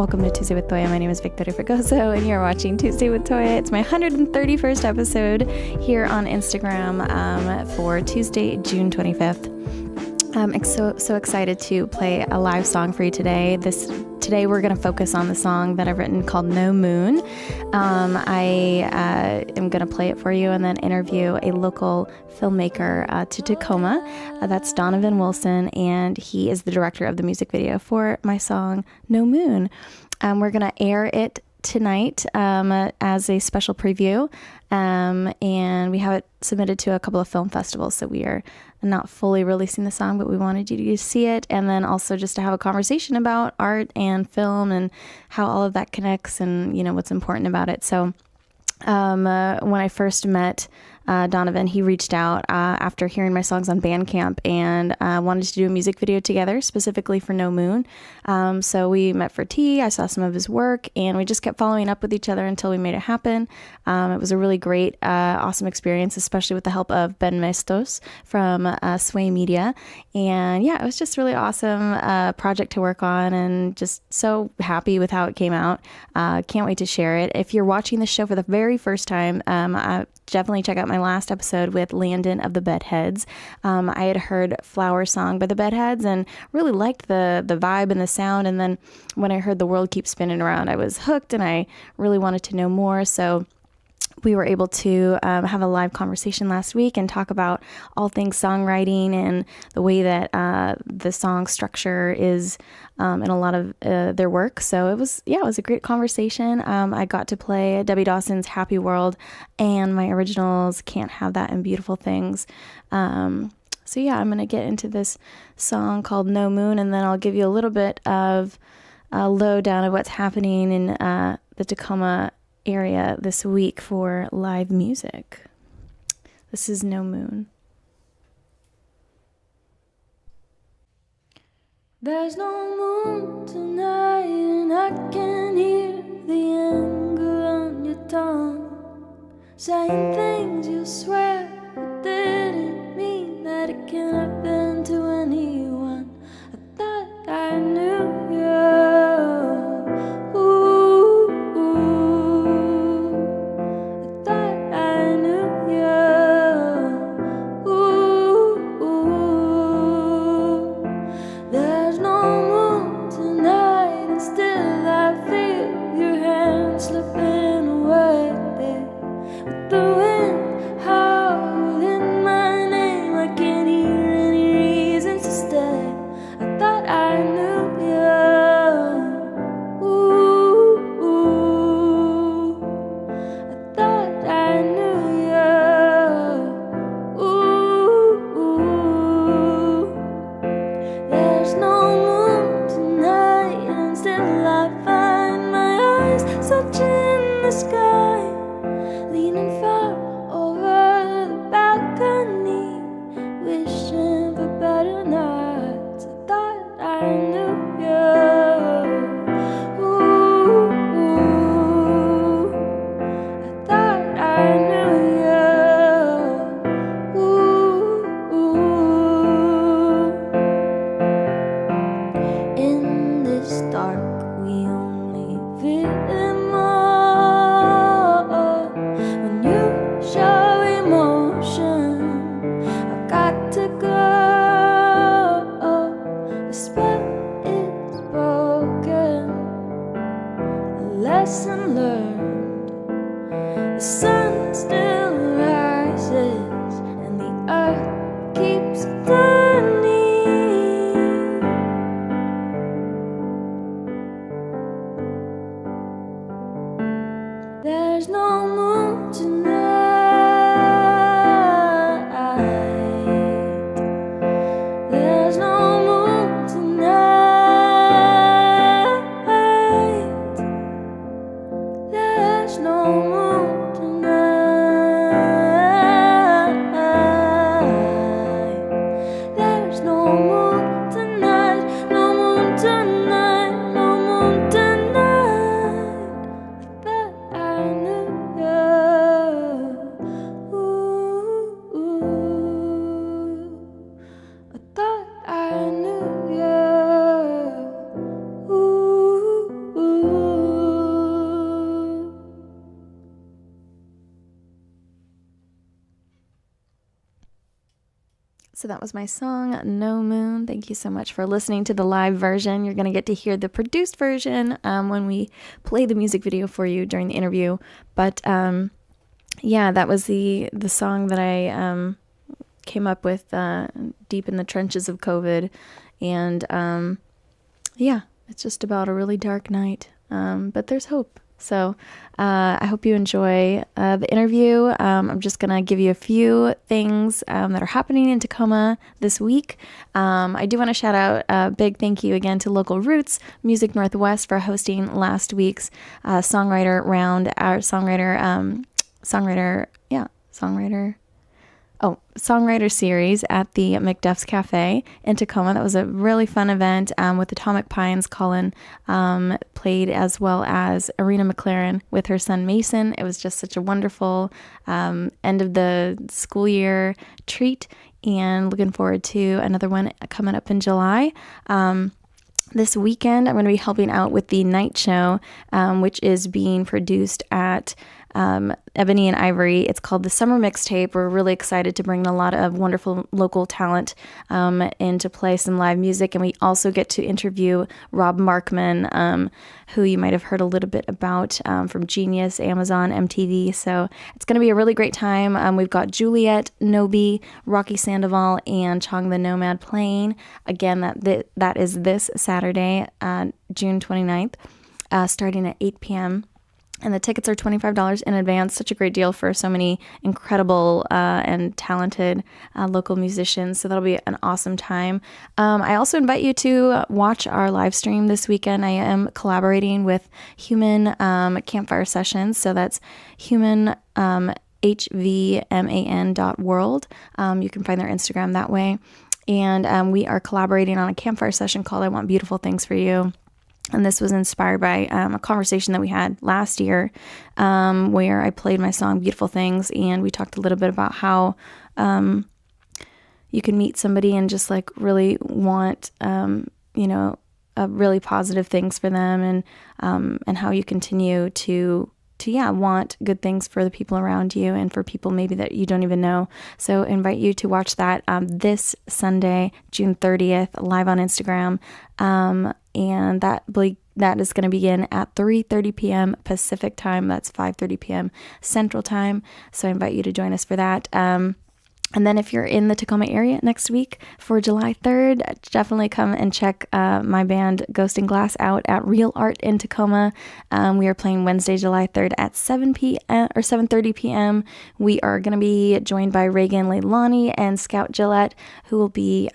Welcome to Tuesday with Toya. My name is Victoria Fregoso, and you're watching Tuesday with Toya. It's my 131st episode here on Instagram for Tuesday, June 25th. I'm so excited to play a live song for you today. Today we're going to focus on the song that I've written called No Moon. I am going to play it for you and then interview a local filmmaker to Tacoma. That's Donovan Wilson, and he is the director of the music video for my song No Moon. We're going to air it tonight as a special preview, and we have it submitted to a couple of film festivals, so we are not fully releasing the song, but we wanted you to see it, and then also just to have a conversation about art and film and how all of that connects and, you know, what's important about it. So when I first met Donovan, he reached out after hearing my songs on Bandcamp and wanted to do a music video together, specifically for No Moon. So we met for tea. I saw some of his work, and we just kept following up with each other until we made it happen. It was a really great, awesome experience, especially with the help of Ben Mestos from Sway Media. And yeah, it was just really awesome project to work on, and just so happy with how it came out. Can't wait to share it. If you're watching the show for the very first time, definitely check out my last episode with Landon of the Bedheads. I had heard Flower Song by the Bedheads and really liked the vibe and the sound. And then when I heard The World Keeps Spinning Around, I was hooked and I really wanted to know more. So we were able to have a live conversation last week and talk about all things songwriting and the way that the song structure is in a lot of their work. So it was a great conversation. I got to play Debbie Dawson's Happy World and my originals Can't Have That and Beautiful Things. So yeah, I'm going to get into this song called No Moon, and then I'll give you a little bit of a lowdown of what's happening in the Tacoma area this week for live music. This is No Moon. There's no moon tonight, and I can hear the anger on your tongue, saying things you swear you didn't mean, that it can happen to anyone. I thought I knew you. No moon tonight. So that was my song, No Moon. Thank you so much for listening to the live version. You're going to get to hear the produced version when we play the music video for you during the interview. But yeah, that was the song that I came up with deep in the trenches of COVID. And yeah, it's just about a really dark night, but there's hope. So I hope you enjoy the interview. I'm just going to give you a few things that are happening in Tacoma this week. I do want to shout out a big thank you again to Local Roots Music Northwest for hosting last week's songwriter round, our songwriter series at the McDuff's Cafe in Tacoma. That was a really fun event with Atomic Pines. Colin played, as well as Arena McLaren with her son Mason. It was just such a wonderful end of the school year treat, and looking forward to another one coming up in July. This weekend, I'm going to be helping out with the night show, which is being produced at Ebony and Ivory. It's called the Summer Mixtape. We're really excited to bring a lot of wonderful local talent in to play some live music. And we also get to interview Rob Markman, who you might have heard a little bit about from Genius, Amazon, MTV. So it's going to be a really great time. We've got Juliet, Nobi, Rocky Sandoval, and Chong the Nomad playing. Again, that is this Saturday, June 29th, starting at 8 p.m. And the tickets are $25 in advance. Such a great deal for so many incredible and talented local musicians. So that'll be an awesome time. I also invite you to watch our live stream this weekend. I am collaborating with Human Campfire Sessions. So that's Human HVMAN.world. You can find their Instagram that way. And we are collaborating on a campfire session called I Want Beautiful Things for You. And this was inspired by a conversation that we had last year where I played my song Beautiful Things, and we talked a little bit about how you can meet somebody and just like really want, really positive things for them, and how you continue to want good things for the people around you and for people maybe that you don't even know. So I invite you to watch that this Sunday, June 30th, live on Instagram. And that is going to begin at 3:30 p.m. Pacific time. That's 5:30 p.m. Central time. So I invite you to join us for that. And then if you're in the Tacoma area next week for July 3rd, definitely come and check my band Ghost and Glass out at Real Art in Tacoma. We are playing Wednesday, July 3rd at 7 p.m. or 7:30 p.m. We are going to be joined by Reagan Leilani and Scout Gillette, who will be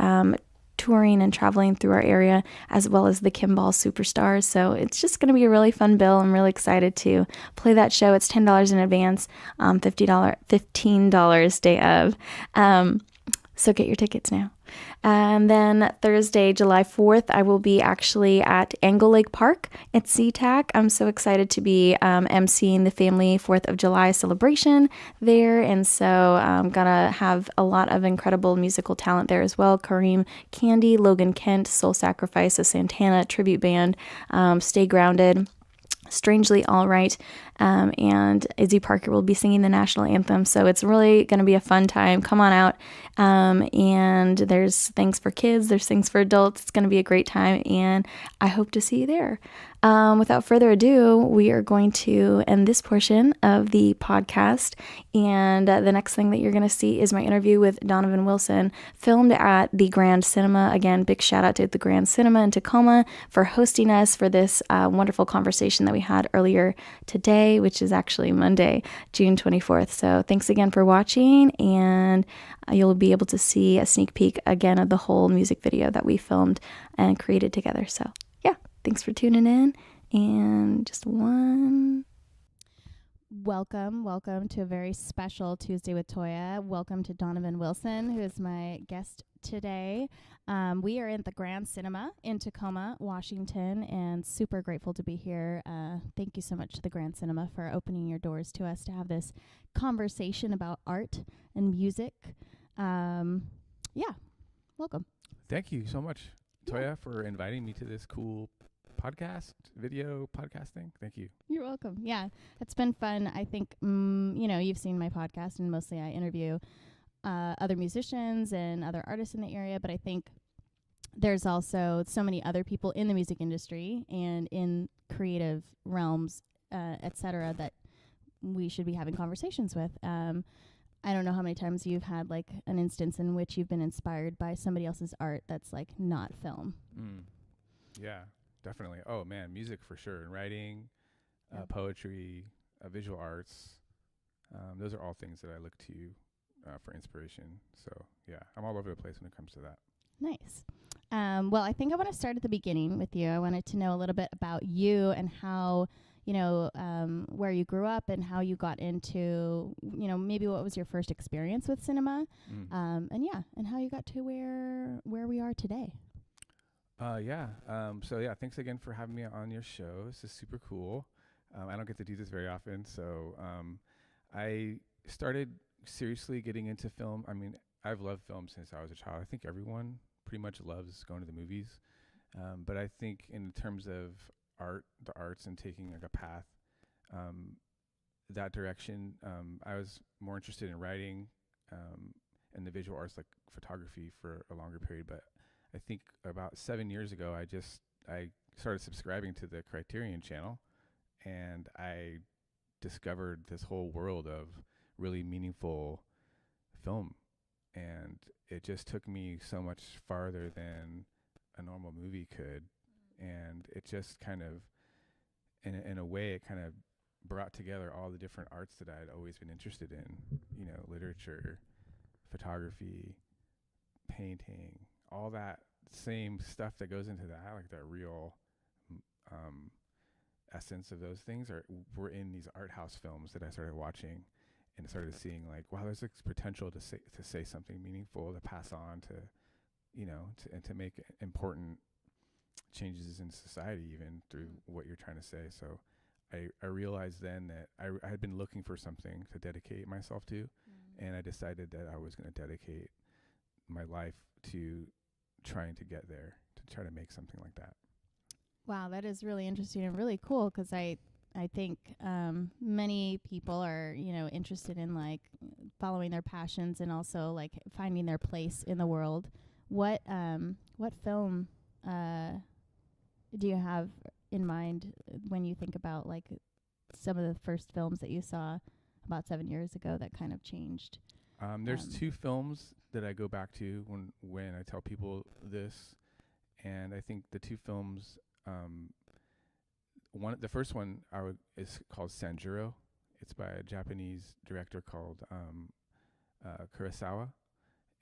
touring and traveling through our area, as well as the Kimball Superstars. So it's just going to be a really fun bill. I'm really excited to play that show. It's $10 in advance, $15 day of. So get your tickets now. And then Thursday, July 4th, I will be actually at Angle Lake Park at SeaTac. I'm so excited to be emceeing the family 4th of July celebration there. And so I'm going to have a lot of incredible musical talent there as well. Kareem Candy, Logan Kent, Soul Sacrifice, a Santana tribute band, Stay Grounded, Strangely All Right, and Izzy Parker will be singing the national anthem. So it's really going to be a fun time. Come on out. And there's things for kids, there's things for adults. It's going to be a great time, and I hope to see you there. Without further ado, we are going to end this portion of the podcast, and the next thing that you're going to see is my interview with Donovan Wilson, filmed at the Grand Cinema. Again, big shout out to the Grand Cinema in Tacoma for hosting us for this wonderful conversation that we had earlier today, which is actually Monday, June 24th. So thanks again for watching, and you'll be able to see a sneak peek again of the whole music video that we filmed and created together. So yeah, thanks for tuning in. And just one. Welcome to a very special Tuesday with Toya. Welcome to Donovan Wilson, who is my guest today. We are in the Grand Cinema in Tacoma, Washington, and super grateful to be here. Thank you so much to the Grand Cinema for opening your doors to us to have this conversation about art and music. Welcome. Thank you so much, Toya, for inviting me to this cool video podcasting. Thank you. You're welcome. Yeah, it's been fun. I think, you've seen my podcast, and mostly I interview other musicians and other artists in the area, but I think there's also so many other people in the music industry and in creative realms, et cetera, that we should be having conversations with. I don't know how many times you've had like an instance in which you've been inspired by somebody else's art that's like not film. Yeah, definitely. Oh man, music for sure. And writing, Yeah. poetry, visual arts. Those are all things that I look to for inspiration. So yeah, I'm all over the place when it comes to that. Nice. Well, I think I want to start at the beginning with you. I wanted to know a little bit about you and how, where you grew up and how you got into, maybe what was your first experience with cinema, and how you got to where we are today. So thanks again for having me on your show. This is super cool. I don't get to do this very often. So I started seriously getting into film. I mean, I've loved film since I was a child. I think everyone pretty much loves going to the movies. But I think in terms of the arts and taking like a path, that direction, I was more interested in writing and the visual arts like photography for a longer period. But I think about 7 years ago, I started subscribing to the Criterion channel, and I discovered this whole world of really meaningful film. And it just took me so much farther than a normal movie could. And it just kind of, in a way, it kind of brought together all the different arts that I'd always been interested in, literature, photography, painting, all that same stuff that goes into that, like that real essence of those things were in these art house films that I started watching. And started seeing like, wow, there's this potential to say something meaningful, to pass on, to make important changes in society, even through what you're trying to say. So I realized then that I had been looking for something to dedicate myself to, and I decided that I was going to dedicate my life to trying to get there, to try to make something like that. Wow, that is really interesting and really cool, because I think many people are, interested in like following their passions and also like finding their place in the world. What film do you have in mind when you think about like some of the first films that you saw about 7 years ago that kind of changed? There's two films that I go back to when I tell people this, and I think the two films. The first one is called Sanjuro. It's by a Japanese director called Kurosawa,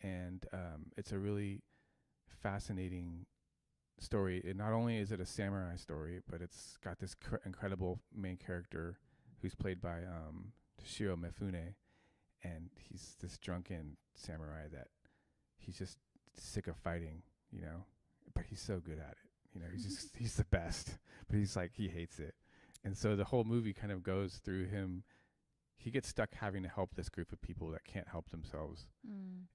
and it's a really fascinating story. Not only is it a samurai story, but it's got this incredible main character who's played by Toshiro Mifune, and he's this drunken samurai that he's just sick of fighting, but he's so good at it. He's the best, but he hates it. And so the whole movie kind of goes through him. He gets stuck having to help this group of people that can't help themselves.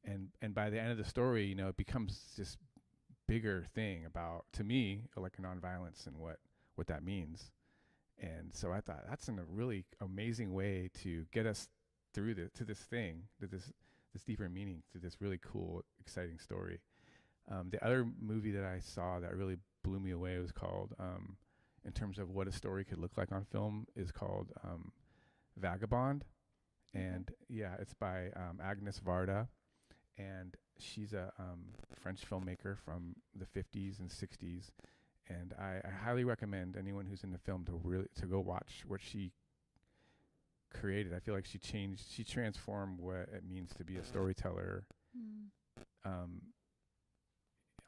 And by the end of the story, it becomes this bigger thing about, to me, like nonviolence and what that means. And so I thought that's a really amazing way to get us through to this deeper meaning, to this really cool, exciting story. The other movie that I saw that really blew me away was called, in terms of what a story could look like on film, is called Vagabond. And it's by Agnes Varda, and she's a French filmmaker from the 50s and 60s. And I highly recommend anyone who's into film to go watch what she created. I feel like she transformed what it means to be a storyteller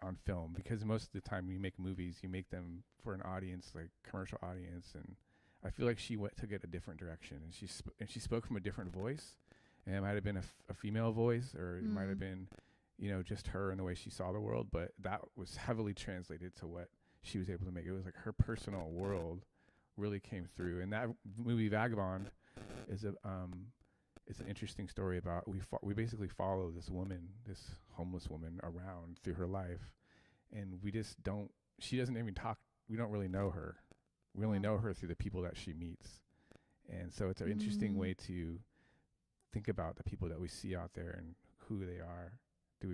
on film, because most of the time when you make movies, you make them for an audience, like commercial audience, and I feel like she took it a different direction, and she spoke from a different voice, and it might have been a female voice, or it might have been just her and the way she saw the world, but that was heavily translated to what she was able to make. It was like her personal world really came through. And that movie Vagabond is it's an interesting story about we basically follow this homeless woman around through her life, and she doesn't even talk. We don't really know her. We only know her through the people that she meets. And so it's an interesting way to think about the people that we see out there and who they are? Do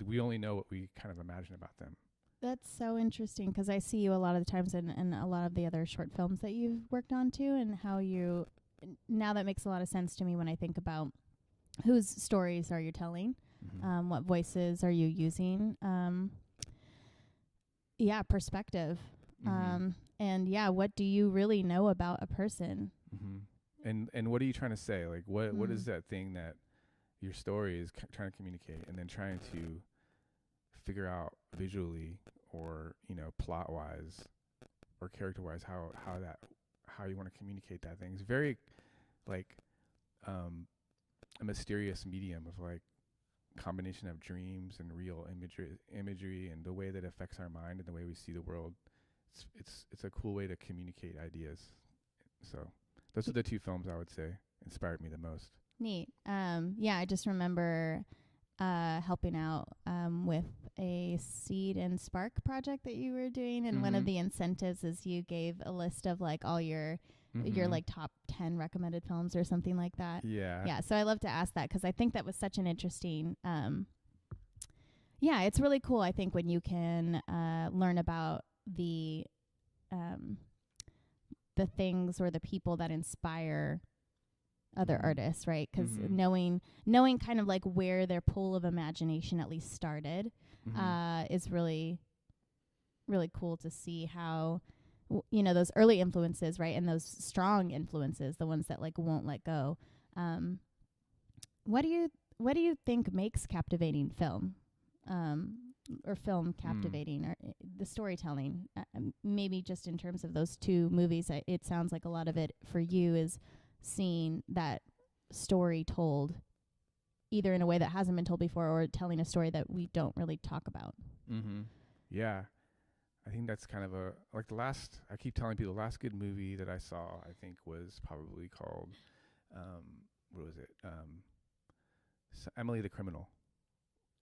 we only know what we kind of imagine about them? That's so interesting because I see you a lot of the times in a lot of the other short films that you've worked on too, and how now that makes a lot of sense to me when I think about whose stories are you telling, what voices are you using, perspective, and what do you really know about a person? And what are you trying to say? Like, what is that thing that your story is trying to communicate, and then trying to figure out visually or, plot wise or character wise how you want to communicate that thing. It's very like a mysterious medium of like combination of dreams and real imagery and the way that affects our mind and the way we see the world. It's a cool way to communicate ideas. So those are the two films I would say inspired me the most. Neat. I just remember helping out with a Seed and Spark project that you were doing, and one of the incentives is you gave a list of like all your like top 10 recommended films or something like that. Yeah. So I love to ask that because I think that was such an interesting. It's really cool. I think when you can learn about the things or the people that inspire other artists, right? Because knowing kind of like where their pool of imagination at least started is really, really cool to see how, those early influences, right? And those strong influences, the ones that like won't let go. What do you think makes captivating film? Or film captivating, or the storytelling? Maybe just in terms of those two movies, it sounds like a lot of it for you is seeing that story told either in a way that hasn't been told before or telling a story that we don't really talk about. Yeah. I think that's kind of I keep telling people the last good movie that I saw, I think was probably called, what was it? Emily the Criminal.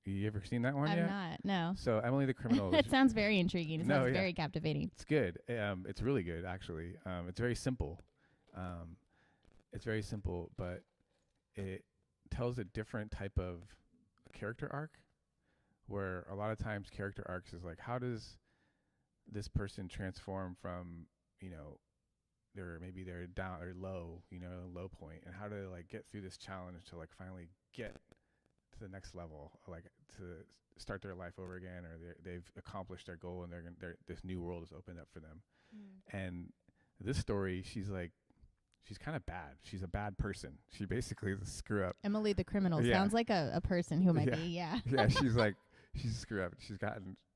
You ever seen that one yet? I've not, no. So Emily the Criminal. It sounds very intriguing. It sounds very captivating. It's good. It's really good, actually. It's very simple. But it tells a different type of character arc, where a lot of times character arcs is like, how does this person transform from, they're down or low, low point, and how to like get through this challenge to like finally get to the next level, like to start their life over again, or they've accomplished their goal and this new world is opened up for them. And this story, she's kind of bad. She's a bad person. She basically is a screw up. Emily the Criminal sounds like a person who might be. Yeah, she's a screw up.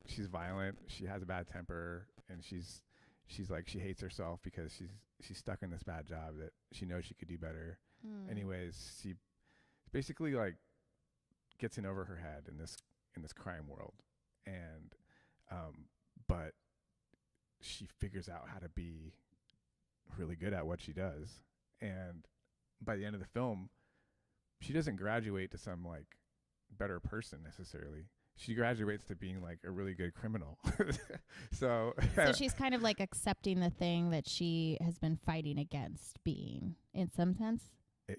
She's violent. She has a bad temper, and she's like, she hates herself because she's stuck in this bad job that she knows she could do better. Anyways, she basically like gets in over her head in this crime world, and but she figures out how to be really good at what she does, and by the end of the film, she doesn't graduate to some like better person necessarily. She graduates to being like a really good criminal. So she's kind of like accepting the thing that she has been fighting against being, in some sense.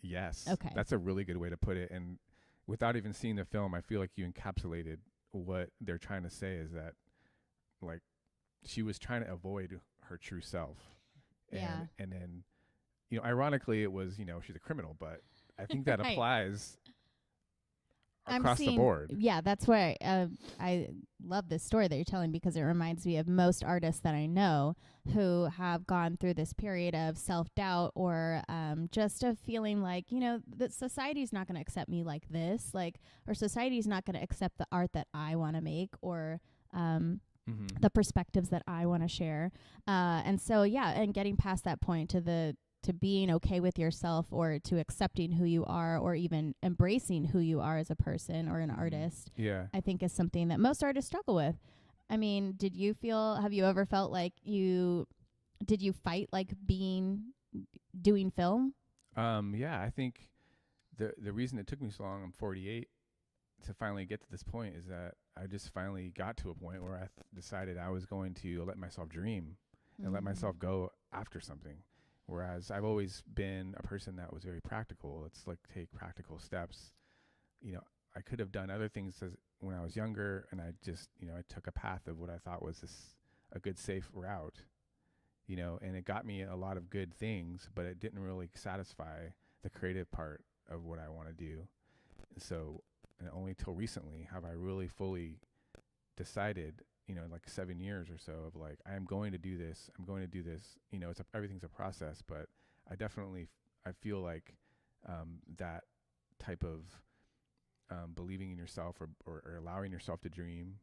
Yes. Okay. That's a really good way to put it. And without even seeing the film, I feel like you encapsulated what they're trying to say, is that like she was trying to avoid her true self. And then, ironically it was, she's a criminal, but I think that right. applies across the board. Yeah, that's why I love this story that you're telling, because it reminds me of most artists that I know who have gone through this period of self-doubt or just a feeling like, that society's not going to accept me like this, or society's not going to accept the art that I want to make, or the perspectives that I want to share. And so, and getting past that point to being okay with yourself, or to accepting who you are, or even embracing who you are as a person or an artist, I think is something that most artists struggle with. I mean, have you ever felt like did you fight like doing film? I think the reason it took me so long, I'm 48, to finally get to this point, is that I just finally got to a point where I decided I was going to let myself dream and let myself go after something. Whereas I've always been a person that was very practical. Let's like take practical steps. I could have done other things when I was younger, and I just, I took a path of what I thought was a good, safe route, and it got me a lot of good things, but it didn't really satisfy the creative part of what I want to do. And so, and only till recently have I really fully decided, like 7 years or so of like, I am going to do this. I'm going to do this. Everything's a process, but I definitely, I feel like that type of believing in yourself or allowing yourself to dream,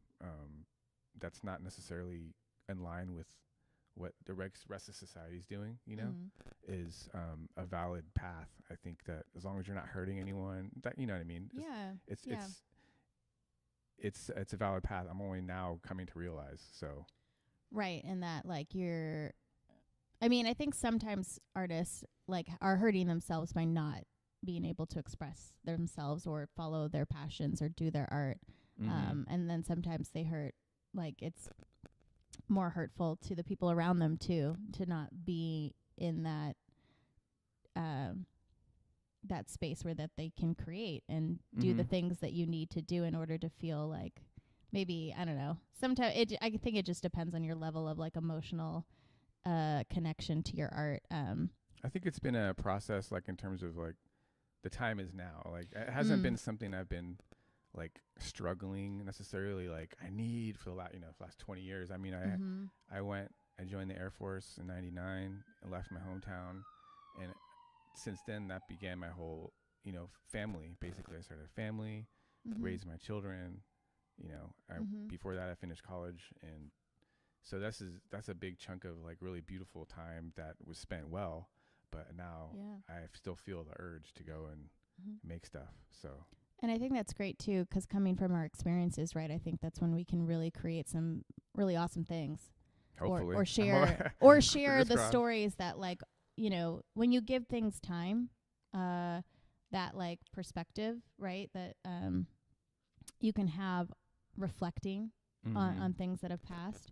that's not necessarily in line with what the rest of society is doing, is a valid path. I think that as long as you're not hurting anyone, that, you know what I mean? It's a valid path. I'm only now coming to realize. So. Right. And that like I think sometimes artists like are hurting themselves by not being able to express themselves or follow their passions or do their art. And then sometimes they hurt, like it's more hurtful to the people around them too, to not be in that that space where that they can create and do the things that you need to do in order to feel like, maybe, I don't know, sometimes I think it just depends on your level of like emotional connection to your art. I think it's been a process, like in terms of like the time is now, like it hasn't been something I've been like struggling necessarily, like I need for the last 20 years. I mean, I joined the Air Force in 99 and left my hometown, and since then that began my whole family. Basically, I started a family, raised my children, before that I finished college, and so that's a big chunk of like really beautiful time that was spent well, but now I still feel the urge to go and make stuff. So. And I think that's great too, because coming from our experiences, right? I think that's when we can really create some really awesome things. Hopefully. Or share the crossed. stories that like, when you give things time, that like perspective, right? That you can have reflecting on things that have passed.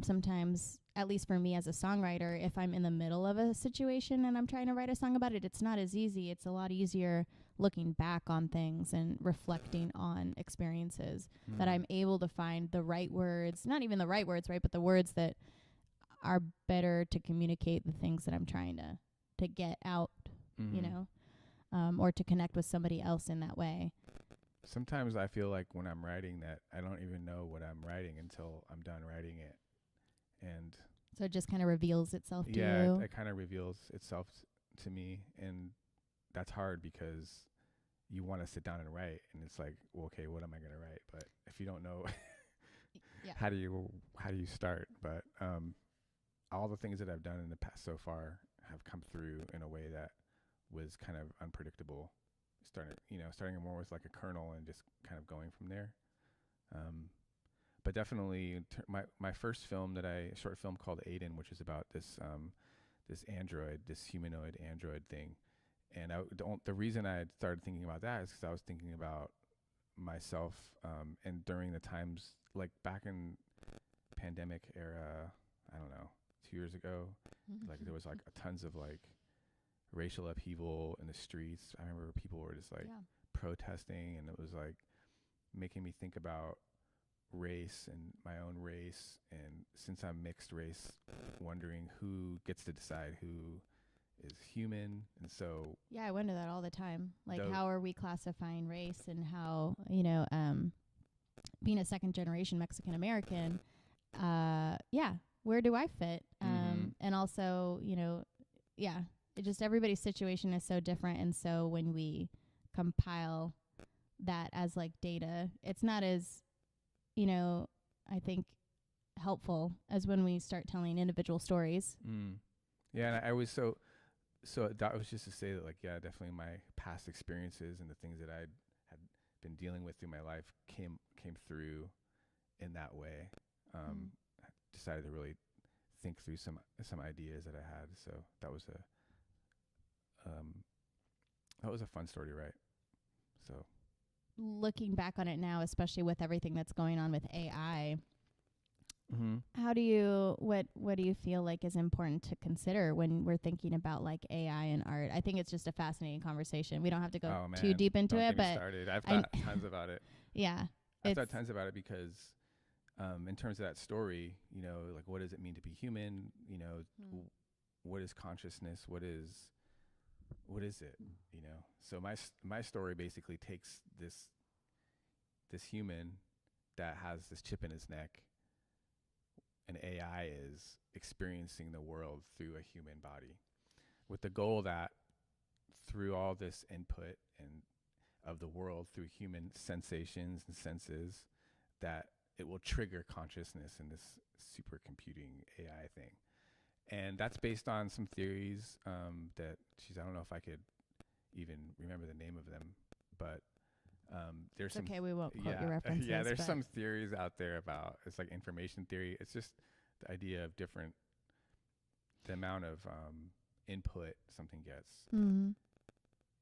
Sometimes, at least for me as a songwriter, if I'm in the middle of a situation and I'm trying to write a song about it, it's not as easy. It's a lot easier looking back on things and reflecting on experiences that I'm able to find the right words, not even the right words, right, but the words that are better to communicate the things that I'm trying to get out, or to connect with somebody else in that way. Sometimes I feel like when I'm writing that I don't even know what I'm writing until I'm done writing it. And so it just kind of reveals itself to you. Yeah, it kind of reveals itself to me, and that's hard because you want to sit down and write, and it's like, well, okay, what am I going to write? But if you don't know, how do you start? But all the things that I've done in the past so far have come through in a way that was kind of unpredictable. Starting more with like a kernel and just kind of going from there. But definitely my first film short film called Aiden, which is about this humanoid android thing. And the reason I started thinking about that is because I was thinking about myself, and during the times like back in pandemic era, I don't know, 2 years ago, like there was like tons of like racial upheaval in the streets. I remember people were just like protesting, and it was like making me think about race and my own race, and since I'm mixed race, wondering who gets to decide who is human. And so I wonder that all the time, like how are we classifying race, and how being a second generation Mexican American, where do I fit? And also, it just, everybody's situation is so different, and so when we compile that as like data, it's not as I think helpful as when we start telling individual stories. Yeah, and I was so that was just to say that, like, yeah, definitely my past experiences and the things that I had been dealing with through my life came through in that way. I decided to really think through some ideas that I had. So that was a fun story to write. So looking back on it now, especially with everything that's going on with AI, How do you what do you feel like is important to consider when we're thinking about like AI and art? I think it's just a fascinating conversation. We don't have to go too deep into Don't it, get me but started. I've thought tons about it. yeah, I've thought tons about it because in terms of that story, you know, like what does it mean to be human? You know, what is consciousness? What is it? You know, so my story basically takes this human that has this chip in his neck, and AI is experiencing the world through a human body, with the goal that through all this input and of the world through human sensations and senses, that it will trigger consciousness in this supercomputing AI thing. And that's based on some theories that I don't know if I could even remember the name of them, but there's okay, we won't quote your references. Yeah, there's some theories out there about, it's like information theory. It's just the idea of the amount of input something gets.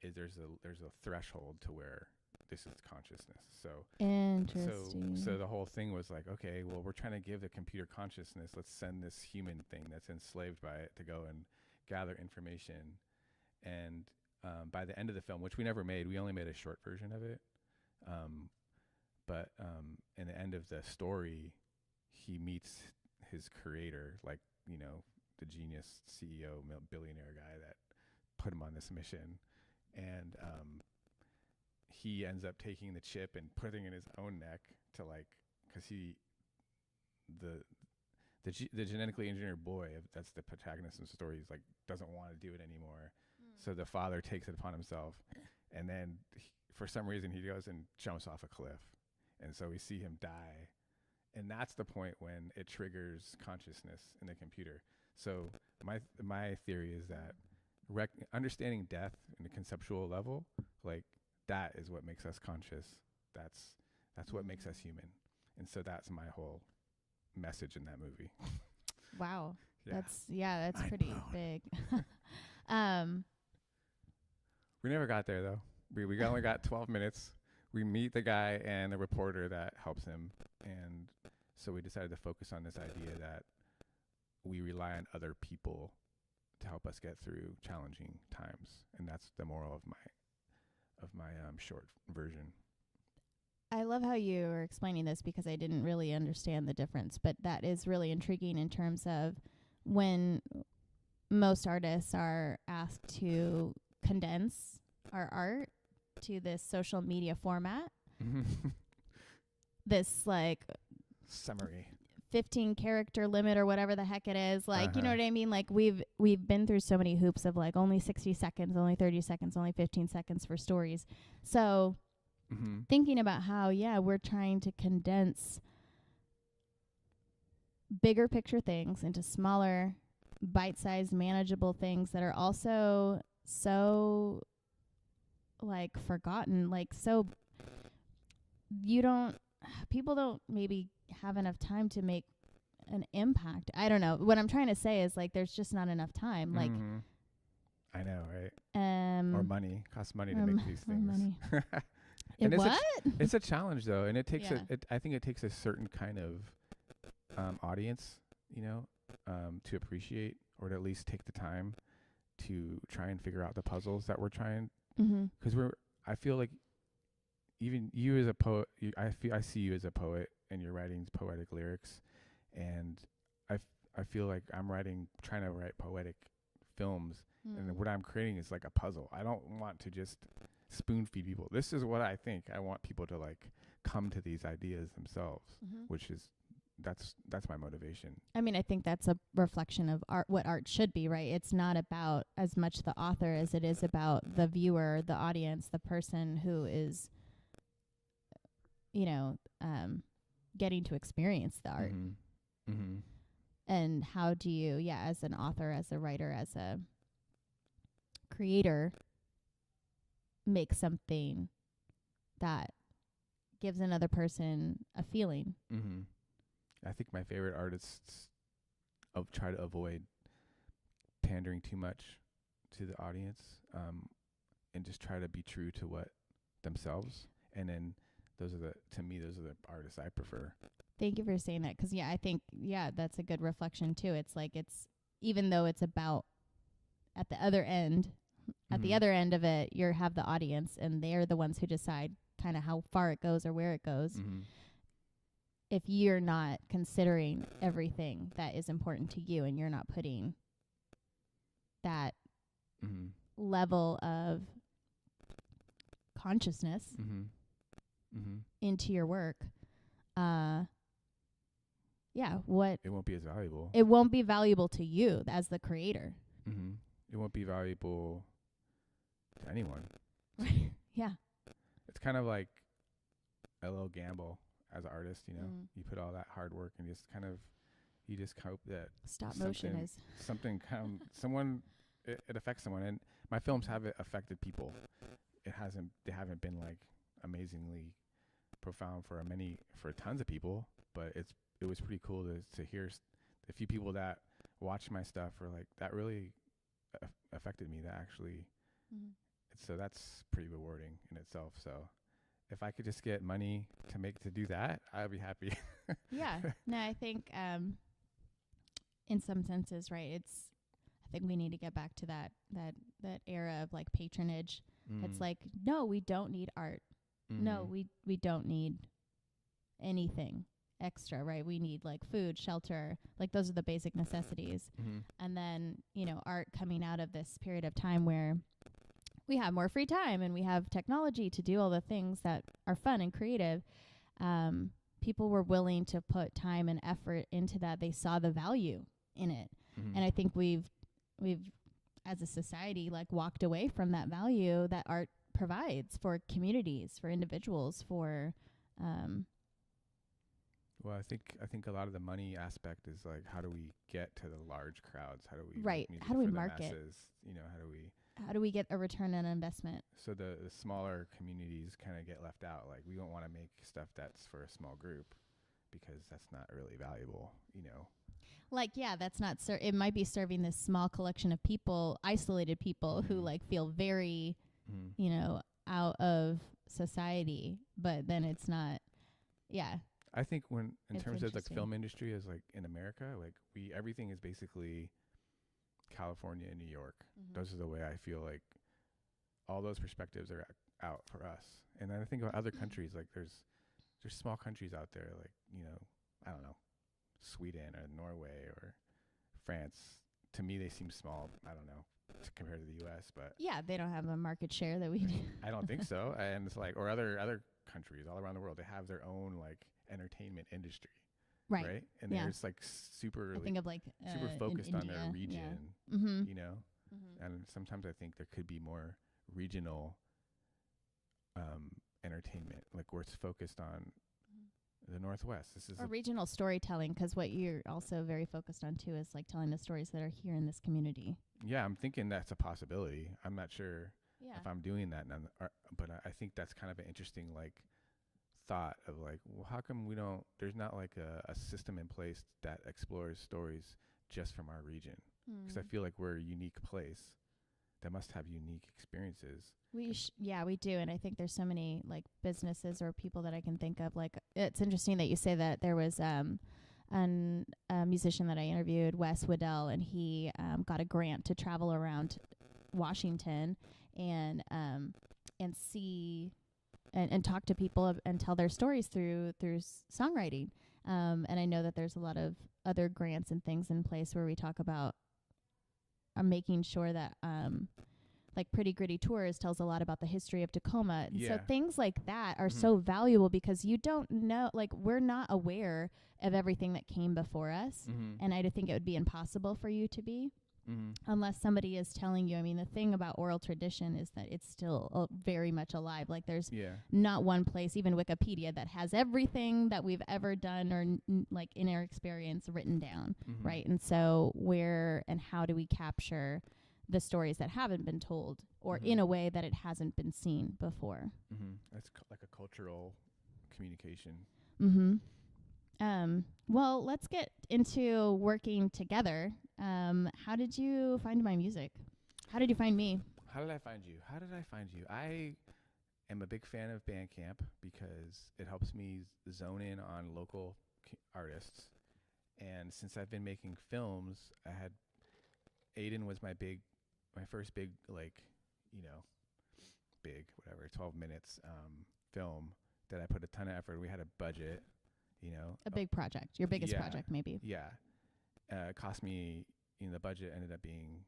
Is there's a threshold to where this is consciousness. So interesting. So the whole thing was like, okay, well, we're trying to give the computer consciousness. Let's send this human thing that's enslaved by it to go and gather information. And by the end of the film, which we never made, we only made a short version of it. But in the end of the story, he meets his creator, like, you know, the genius CEO, billionaire guy that put him on this mission. And he ends up taking the chip and putting it in his own neck to, like, because the genetically engineered boy, that's the protagonist in the story, he's like, doesn't want to do it anymore. So the father takes it upon himself, and then for some reason he goes and jumps off a cliff, and so we see him die, and that's the point when it triggers consciousness in the computer. So my theory is that understanding death in a conceptual level, like, that is what makes us conscious. That's what makes us human. And so that's my whole message in that movie. Wow. Yeah. That's Mind pretty blown. big. We never got there though. We only got 12 minutes. We meet the guy and the reporter that helps him, and so we decided to focus on this idea that we rely on other people to help us get through challenging times, and that's the moral of my short version. I love how you were explaining this because I didn't really understand the difference, but that is really intriguing in terms of when most artists are asked to condense our art to this social media format. This like Summary. 15 character limit or whatever the heck it is. Like, you know what I mean? Like we've been through so many hoops of like only 60 seconds, only 30 seconds, only 15 seconds for stories. So thinking about how, we're trying to condense bigger picture things into smaller, bite-sized, manageable things that are also so like forgotten, like so people don't maybe have enough time to make an impact. I don't know. What I'm trying to say is like there's just not enough time. Like I know, right? Or money. Costs money to make these things. Money. And it's a challenge though, and it takes I think it takes a certain kind of audience, you know, to appreciate, or to at least take the time to try and figure out the puzzles that we're trying. Because I feel like even you as a poet, I see you as a poet, and you're writing poetic lyrics, and I feel like I'm trying to write poetic films, and what I'm creating is like a puzzle. I don't want to just spoon feed people. This is what I think. I want people to like come to these ideas themselves, which is that's my motivation. I mean, I think that's a reflection of art, what art should be, right? It's not about as much the author as it is about the viewer, the audience, the person who is, you know, getting to experience the art. And how do you, as an author, as a writer, as a creator, make something that gives another person a feeling? I think my favorite artists try to avoid pandering too much to the audience, and just try to be true to themselves. And then those are the artists I prefer. Thank you for saying that. 'Cause I think, that's a good reflection too. It's like, even though it's about at the other end, at the other end of it, you have the audience and they're the ones who decide kind of how far it goes or where it goes. If you're not considering everything that is important to you and you're not putting that level of consciousness into your work, it won't be as valuable. It won't be valuable to you as the creator. It won't be valuable to anyone. Right. Yeah. It's kind of like a little gamble as an artist, you know. You put all that hard work and you just hope that stop motion is someone it affects someone. And my films have affected people. They haven't been like amazingly profound for tons of people, but it was pretty cool to hear the few people that watch my stuff were like, that really affected me. That actually, so that's pretty rewarding in itself. So if I could just get money to do that, I'd be happy. Yeah. No, I think in some senses, right, I think we need to get back to that era of like patronage. It's like, no, we don't need art. No, we don't need anything extra, right? We need like food, shelter, like those are the basic necessities. And then, art coming out of this period of time where we have more free time and we have technology to do all the things that are fun and creative. People were willing to put time and effort into that. They saw the value in it. And I think we've as a society like walked away from that value that art provides for communities, for individuals, for well, I think a lot of the money aspect is like, how do we get to the large crowds? How do we how do we market? How do we get a return on investment? So the smaller communities kind of get left out. Like, we don't want to make stuff that's for a small group because that's not really valuable, Like, that's not it might be serving this small collection of people, isolated people who like feel very, out of society, but then it's not. Yeah. I think in terms of the film industry is like in America, like everything is basically California and New York. Those are the way I feel like all those perspectives are out for us. And then I think about other countries, like there's small countries out there, like, I don't know, Sweden or Norway or France. To me, they seem small. I don't know, compared to the U.S., but they don't have a market share that we do. I don't think so. And it's like, or other countries all around the world, they have their own like entertainment industry, right? And they're just like super. I think of like super focused on their region, And sometimes I think there could be more regional entertainment, like where it's focused on the Northwest. This is regional storytelling, because what you're also very focused on too is like telling the stories that are here in this community. Yeah, I'm thinking that's a possibility. I'm not sure if I'm doing that, but I think that's kind of an interesting like thought of like, well, how come there's not like a system in place that explores stories just from our region? Because I feel like we're a unique place that must have unique experiences. We do. And I think there's so many like businesses or people that I can think of. Like, it's interesting that you say that. There was a musician that I interviewed, Wes Waddell, and he got a grant to travel around Washington and see and talk to people and tell their stories through songwriting. And I know that there's a lot of other grants and things in place where we talk about making sure that like Pretty Gritty Tours tells a lot about the history of Tacoma. And so things like that are so valuable because you don't know, like, we're not aware of everything that came before us. And I think it would be impossible for you to be unless somebody is telling you. I mean, the thing about oral tradition is that it's still very much alive. Like, there's not one place, even Wikipedia, that has everything that we've ever done or like in our experience written down, right? And so where and how do we capture the stories that haven't been told or in a way that it hasn't been seen before? That's like a cultural communication. Well, let's get into working together. How did you find my music? How did you find me? How did I find you? I am a big fan of Bandcamp because it helps me zone in on local artists. And since I've been making films, Aiden was my first big, like, big, whatever, 12 minutes film that I put a ton of effort. We had a budget, A big project. Your biggest Yeah. project, maybe. Yeah. It cost me, the budget ended up being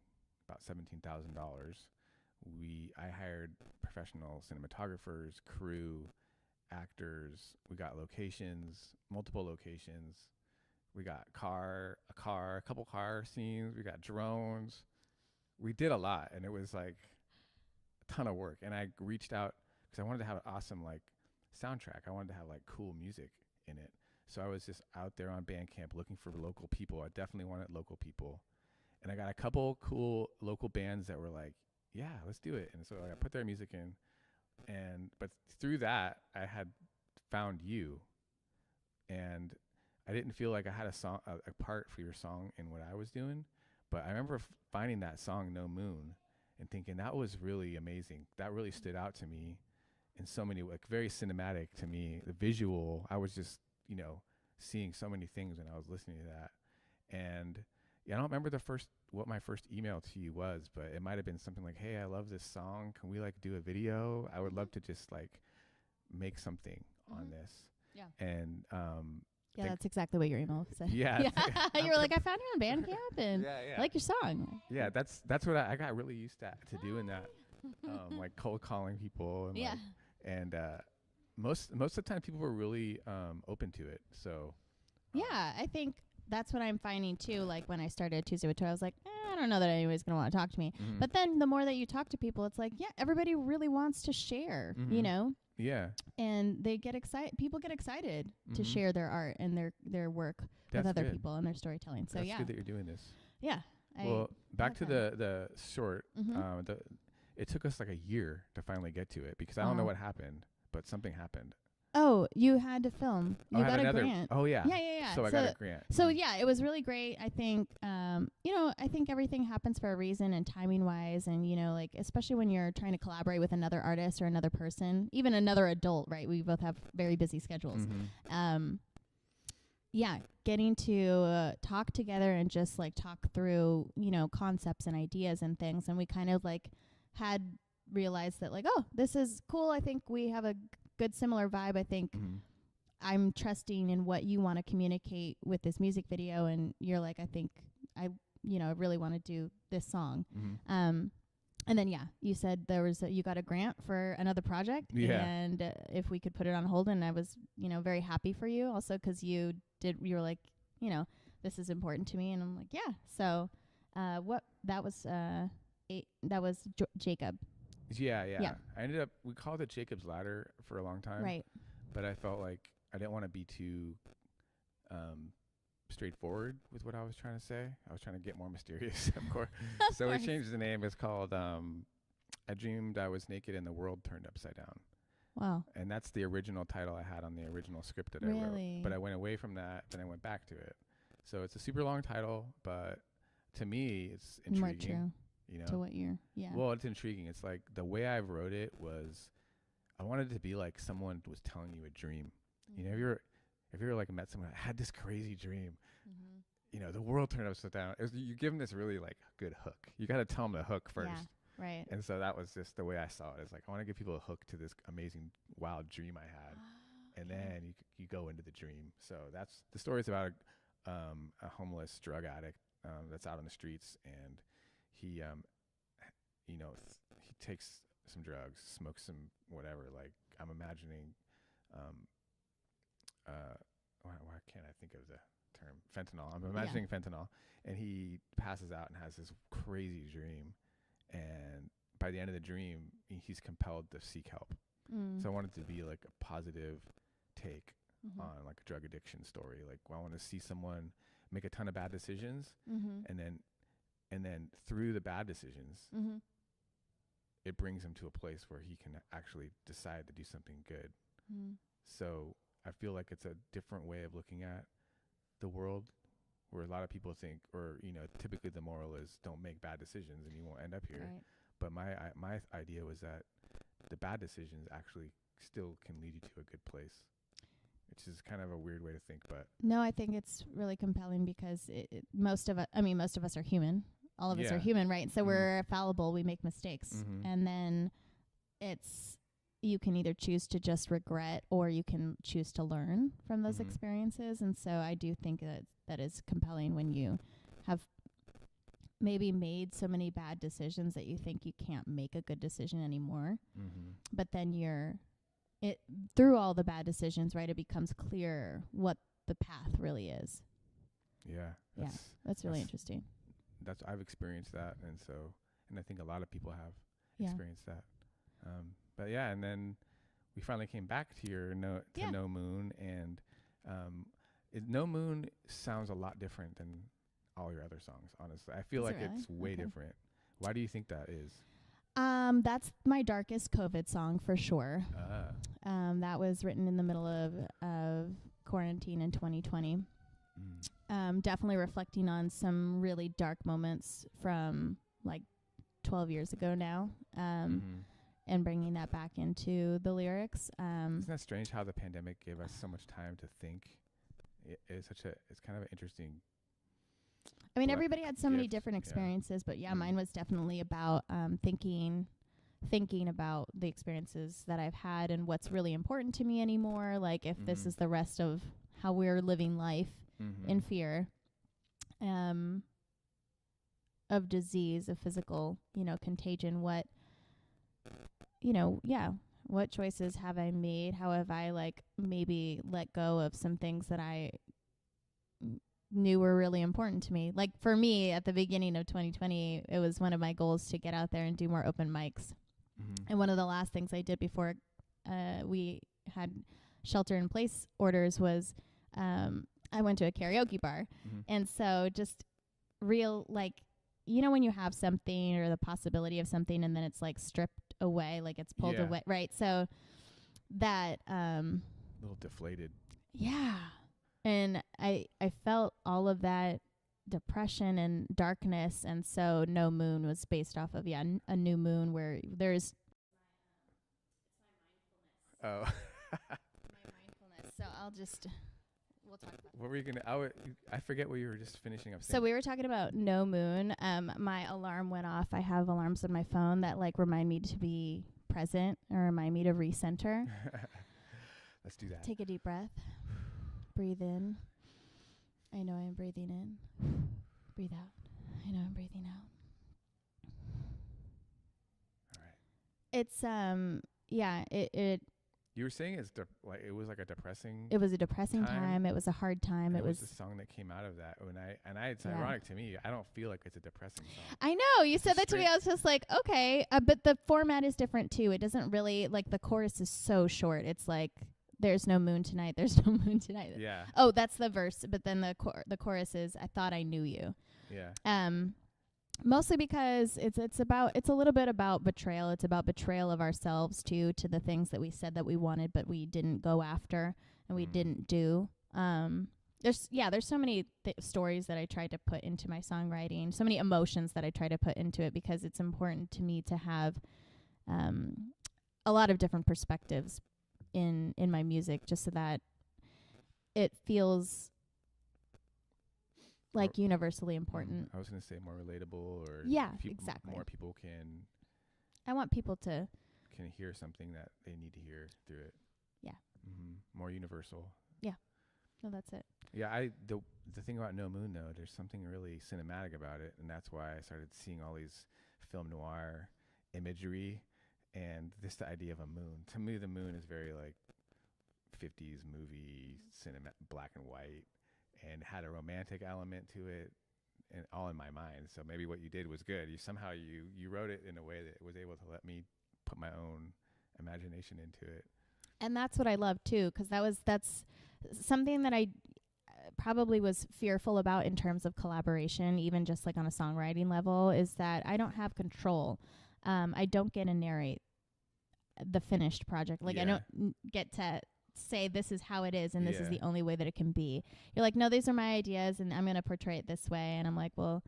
about $17,000. I hired professional cinematographers, crew, actors. We got locations, multiple locations. We got a couple car scenes. We got drones. We did a lot, and it was like a ton of work. And I reached out because I wanted to have an awesome like soundtrack. I wanted to have like cool music in it. So I was just out there on Bandcamp looking for local people. I definitely wanted local people. And I got a couple cool local bands that were like, yeah, let's do it. And so I put their music in. But through that, I had found you. And I didn't feel like I had a part for your song in what I was doing. But I remember finding that song, No Moon, and thinking that was really amazing. That really stood out to me in so many, like very cinematic to me. The visual, I was just, seeing so many things when I was listening to that. And I don't remember what my first email to you was, but it might have been something like, hey, I love this song. Can we like do a video? I would love to just like make something on this. Yeah. And, yeah, that's exactly what your email said. Yeah. You were like, I found you on Bandcamp and I like your song. Yeah, that's what I got really used to doing that, like cold calling people. And most of the time people were really open to it. So yeah, I think that's what I'm finding too. Like when I started Tuesday with Toya, I was like, I don't know that anybody's gonna want to talk to me. Mm-hmm. But then the more that you talk to people, it's like, yeah, everybody really wants to share. Mm-hmm. Yeah. And they get excited. People get excited to Mm-hmm. share their art and their work with other good. people and their storytelling. So That's good that you're doing this. Yeah. Well, back to the short. Mhm. It took us like a year to finally get to it because I don't know what happened, but something happened. Oh, you had to film. You got a grant. Oh yeah. Yeah. So I got a grant. So yeah, it was really great. I think, I think everything happens for a reason and timing wise. And, like, especially when you're trying to collaborate with another artist or another person, even another adult, right? We both have very busy schedules. Mm-hmm. Yeah, getting to talk together and just like talk through, concepts and ideas and things. And we kind of like had realized that like, oh, this is cool. I think we have a good similar vibe. I think I'm trusting in what you want to communicate with this music video, and you're like, I think I really want to do this song. Mm-hmm. And then you said you got a grant for another project, and if we could put it on hold, and I was very happy for you also because you were like, this is important to me, and I'm like, yeah. So that was Jacob. Yeah. We called it Jacob's Ladder for a long time. Right. But I felt like I didn't want to be too straightforward with what I was trying to say. I was trying to get more mysterious, of course. So we changed the name. It's called I Dreamed I Was Naked and the World Turned Upside Down. Wow. And that's the original title I had on the original script that I wrote. But I went away from that, then I went back to it. So it's a super long title, but to me, it's intriguing. More true. To what year? Yeah. Well, it's intriguing. It's like the way I wrote it was, I wanted it to be like someone was telling you a dream. Mm-hmm. If you were like met someone, I had this crazy dream. Mm-hmm. The world turned upside down. You give them this really like good hook. You got to tell them the hook first. Yeah, right. And so that was just the way I saw it. It's like, I want to give people a hook to this amazing, wild dream I had. And then you go into the dream. So that's the story. Is about a homeless drug addict that's out on the streets, and he he takes some drugs, smokes some whatever. Like, I'm imagining why can't I think of the term? Fentanyl. I'm imagining fentanyl, and he passes out and has this crazy dream, and by the end of the dream he's compelled to seek help. So I wanted to be like a positive take on like a drug addiction story. Like, I want to see someone make a ton of bad decisions, and then through the bad decisions, it brings him to a place where he can actually decide to do something good. So I feel like it's a different way of looking at the world, where a lot of people think, or typically the moral is don't make bad decisions and you won't end up here. Right. But my idea was that the bad decisions actually still can lead you to a good place which is kind of a weird way to think, but No, I think it's really compelling because most of us are human. All of us are human, right? So we're fallible. We make mistakes. And then you can either choose to just regret or you can choose to learn from those experiences. And so I do think that is compelling when you have maybe made so many bad decisions that you think you can't make a good decision anymore. But then through all the bad decisions, right, it becomes clear what the path really is. Yeah. That's really interesting. I've experienced that, and I think a lot of people have experienced that. But yeah, and then we finally came back to No Moon, and No Moon sounds a lot different than all your other songs, honestly. I feel like it's way different. Why do you think that is? That's my darkest COVID song for sure. That was written in the middle of quarantine in 2020. Definitely reflecting on some really dark moments from like 12 years ago now. And bringing that back into the lyrics. Isn't that strange how the pandemic gave us so much time to think? It's kind of interesting. I mean, everybody had so many different experiences, but mine was definitely about thinking about the experiences that I've had and what's really important to me anymore. Like if this is the rest of how we're living life in fear of disease, of physical, contagion, what choices have I made? How have I maybe let go of some things that I knew were really important to me? Like for me at the beginning of 2020, it was one of my goals to get out there and do more open mics. And one of the last things I did before we had shelter in place orders was I went to a karaoke bar. And so just real, when you have something or the possibility of something and then it's stripped away, it's pulled away, right? So that a little deflated. Yeah. And I felt all of that depression and darkness, and so No Moon was based off of a new moon where there's my mindfulness. So we'll talk about what were you gonna I forget what you were just finishing up saying. So we were talking about No Moon. My alarm went off. I have alarms on my phone that remind me to be present or remind me to recenter. Let's do that. Take a deep breath. Breathe in. I know I'm breathing in. Breathe out. I know I'm breathing out. All right. It's it You were saying it was like a depressing. It was a depressing time. It was a hard time. It was the song that came out of that. It's ironic to me. I don't feel like it's a depressing song. I know. You said that to me. I was just like, okay, but the format is different too. It doesn't really the chorus is so short. It's there's no moon tonight. There's no moon tonight. Yeah. Oh, that's the verse. But then the chorus is, I thought I knew you. Yeah. Mostly because it's a little bit about betrayal. It's about betrayal of ourselves too, to the things that we said that we wanted, but we didn't go after and we didn't do. There's so many stories that I tried to put into my songwriting, so many emotions that I try to put into it, because it's important to me to have a lot of different perspectives in my music, just so that it feels universally important. I was going to say more relatable, or exactly. More people can. I want people to can hear something that they need to hear through it. Yeah. More universal. Yeah. No, that's it. Yeah. The thing about No Moon though, there's something really cinematic about it, and that's why I started seeing all these film noir imagery, and the idea of a moon. To me, the moon is very 50s movie cinema, black and white, and had a romantic element to it, and all in my mind. So maybe what you did was good. You wrote it in a way that was able to let me put my own imagination into it. And that's what I love too, because that's something that I probably was fearful about in terms of collaboration, even just on a songwriting level, is that I don't have control. I don't get to narrate the finished project. I don't get to say this is how it is and this is the only way that it can be. You're no, these are my ideas and I'm going to portray it this way. And I'm well,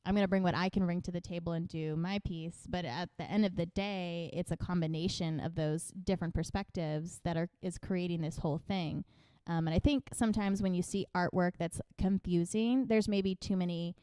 I'm going to bring what I can bring to the table and do my piece. But at the end of the day, it's a combination of those different perspectives that is creating this whole thing. And I think sometimes when you see artwork that's confusing, there's maybe too many,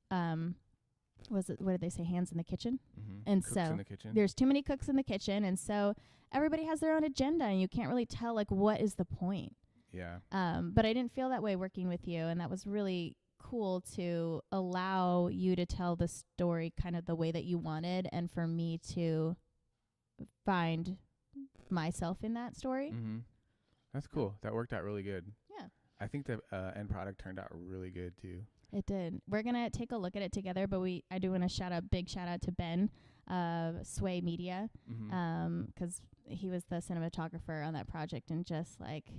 what did they say, hands in the kitchen? Mm-hmm. And Cooks so in the kitchen. there's too many cooks in the kitchen. And so everybody has their own agenda, and you can't really tell, like, what is the point? Yeah. But I didn't feel that way working with you, and that was really cool to allow you to tell the story kind of the way that you wanted, and for me to find myself in that story. Mm-hmm. That's cool. That worked out really good. Yeah. I think the end product turned out really good too. It did. We're gonna take a look at it together, but I do want to big shout out to Ben, Sway Media, Mm-hmm. 'cause he was the cinematographer on that project, and just like,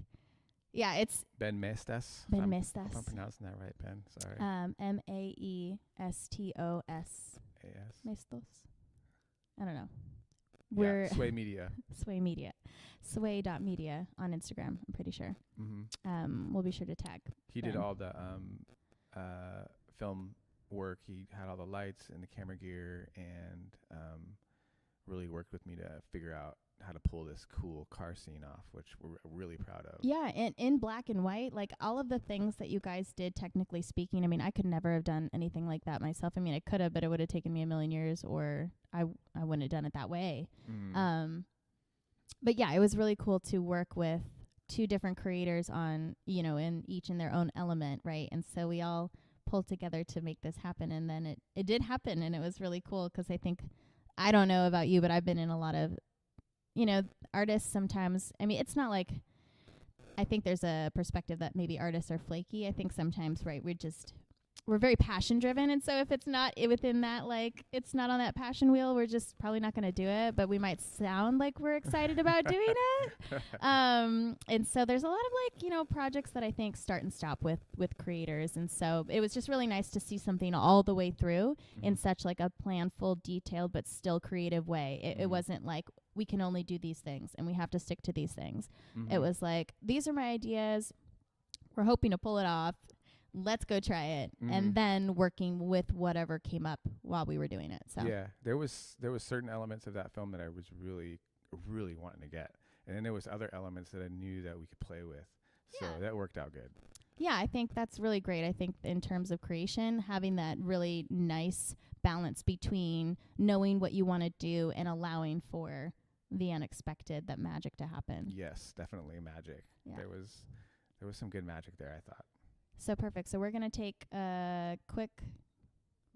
yeah, it's Ben Mestas. Ben If Mestas. I'm pronouncing that right, Ben. Sorry. Maestos. AS. Mestos. I don't know. Yeah, We're Sway Media. Sway Media. Sway.media on Instagram, I'm pretty sure. Mm-hmm. We'll be sure to tag. He did Ben. all the film work. He had all the lights and the camera gear, and really worked with me to figure out how to pull this cool car scene off, which we're really proud of. Yeah, and in black and white, like all of the things that you guys did, technically speaking, I mean, I could never have done anything like that myself. I mean, I could have, but it would have taken me a million years, or I wouldn't have done it that way. Mm. But yeah, it was really cool to work with two different creators on, in each in their own element, right? And so we all pulled together to make this happen, and then it did happen, and it was really cool, because I don't know about you, but I've been in a lot of, artists sometimes. I mean, it's not like, I think there's a perspective that maybe artists are flaky. I think sometimes, right, we're very passion driven, and so if it's not within that, like, it's not on that passion wheel, we're just probably not going to do it, but we might sound like we're excited about doing it. And so there's a lot of projects that I think start and stop with creators, and so it was just really nice to see something all the way through in such like a planful, detailed, but still creative way. It wasn't like, we can only do these things and we have to stick to these things. Mm-hmm. It was like, these are my ideas, we're hoping to pull it off, let's go try it. And then working with whatever came up while we were doing it. So yeah, there was certain elements of that film that I was really, really wanting to get, and then there was other elements that I knew that we could play with. So that worked out good. Yeah, I think that's really great. I think in terms of creation, having that really nice balance between knowing what you want to do and allowing for the unexpected, that magic to happen. Yes, definitely magic. Yeah. There was some good magic there, I thought. So perfect. So we're going to take a quick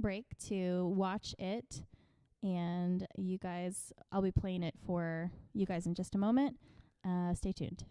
break to watch it. And you guys, I'll be playing it for you guys in just a moment. Stay tuned.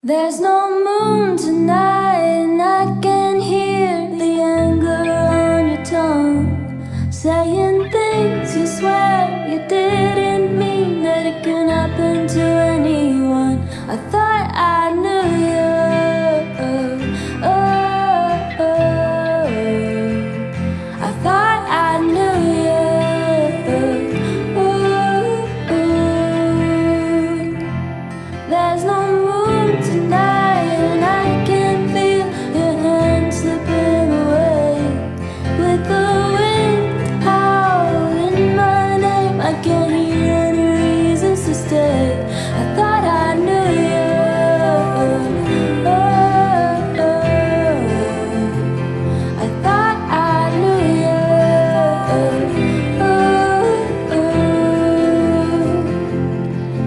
There's no moon tonight, and I can hear the anger on your tongue, saying things you swear you didn't mean, that it can happen to anyone. I thought I knew you. I thought I knew you. There's no moon tonight, and I can feel your hand slipping away. With the wind howling my name, I can't hear any reasons to stay. I thought I knew you. I thought I knew you.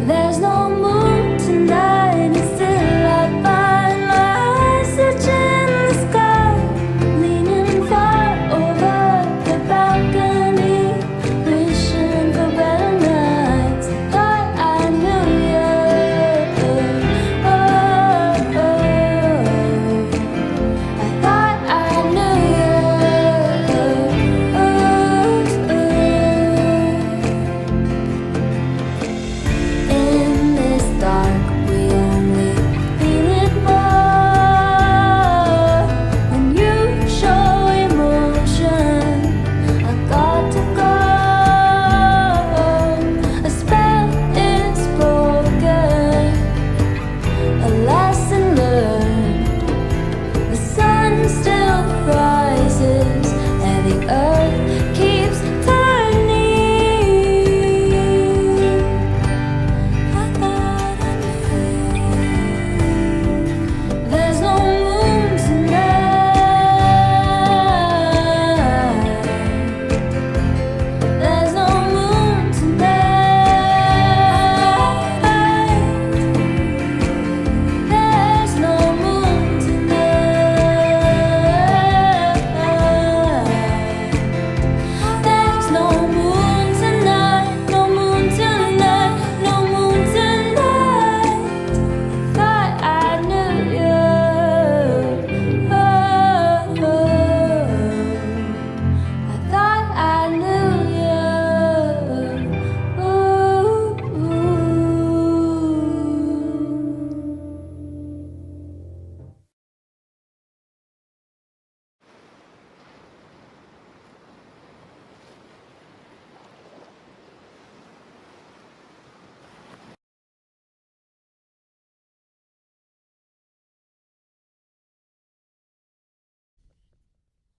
There's no moon tonight, and still I find my eyes searching the sky, leaning far over the balcony, wishing for better nights. Thought I knew you. I thought I knew you. In this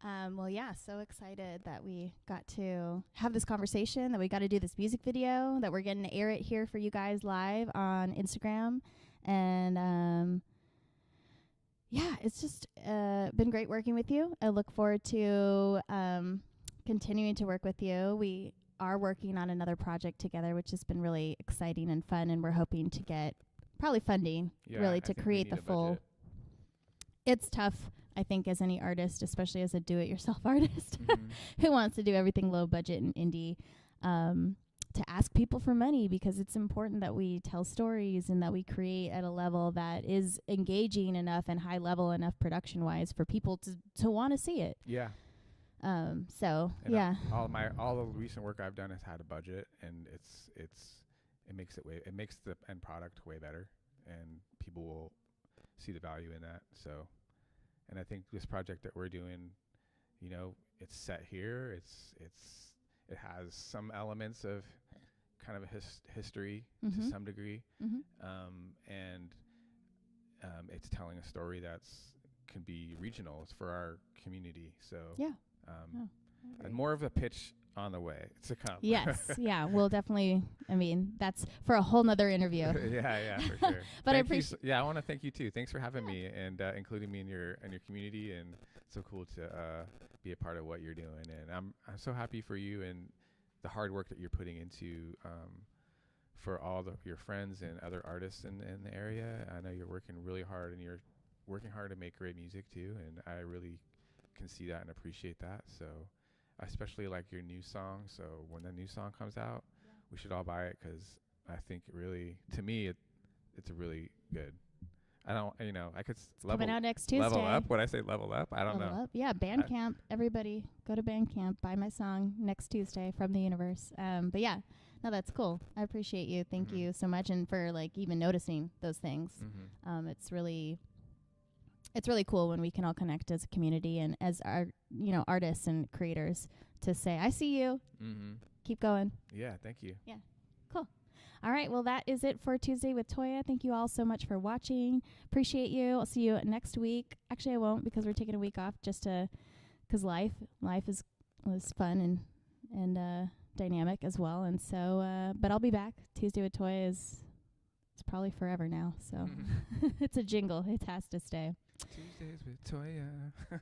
Well, yeah, so excited that we got to have this conversation, that we got to do this music video, that we're getting to air it here for you guys live on Instagram. And yeah, it's just been great working with you. I look forward to continuing to work with you. We are working on another project together, which has been really exciting and fun, and we're hoping to get probably funding really to create the full. It's tough, I think, as any artist, especially as a do-it-yourself artist who wants to do everything low budget and indie, to ask people for money, because it's important that we tell stories and that we create at a level that is engaging enough and high level enough production-wise for people to want to see it. Yeah. So and yeah. All the recent work I've done has had a budget, and it makes the end product way better, and people will see the value in that. So, and I think this project that we're doing, you know, it's set here. It has some elements of kind of a history to some degree, and it's telling a story can be regional. It's for our community. So yeah. And more of a pitch on the way to come. Yes, yeah, we'll definitely. I mean, that's for a whole nother interview. yeah, for sure. But I appreciate. I want to thank you too. Thanks for having me and including me in your community, and it's so cool to be a part of what you're doing. And I'm so happy for you and the hard work that you're putting into for all your friends and other artists in the area. I know you're working really hard, and you're working hard to make great music too. And I really can see that and appreciate that. So I especially like your new song. So when the new song comes out, we should all buy it, because I think it really, to me, it's really good. I don't, I could coming out next Tuesday. Level up. When I say level up, I don't know. Up. Yeah, Bandcamp. Everybody go to Bandcamp. Buy my song next Tuesday, From the Universe. But yeah, no, that's cool. I appreciate you. Thank you so much, and for like even noticing those things. It's really cool when we can all connect as a community and as our, artists and creators, to say, I see you. Keep going. Yeah, thank you. Yeah, cool. All right, well, that is it for Tuesday with Toya. Thank you all so much for watching. Appreciate you. I'll see you next week. Actually, I won't, because we're taking a week off because life was fun and dynamic as well. And so, but I'll be back. Tuesday with Toya it's probably forever now. So it's a jingle. It has to stay. Tuesdays with Toya.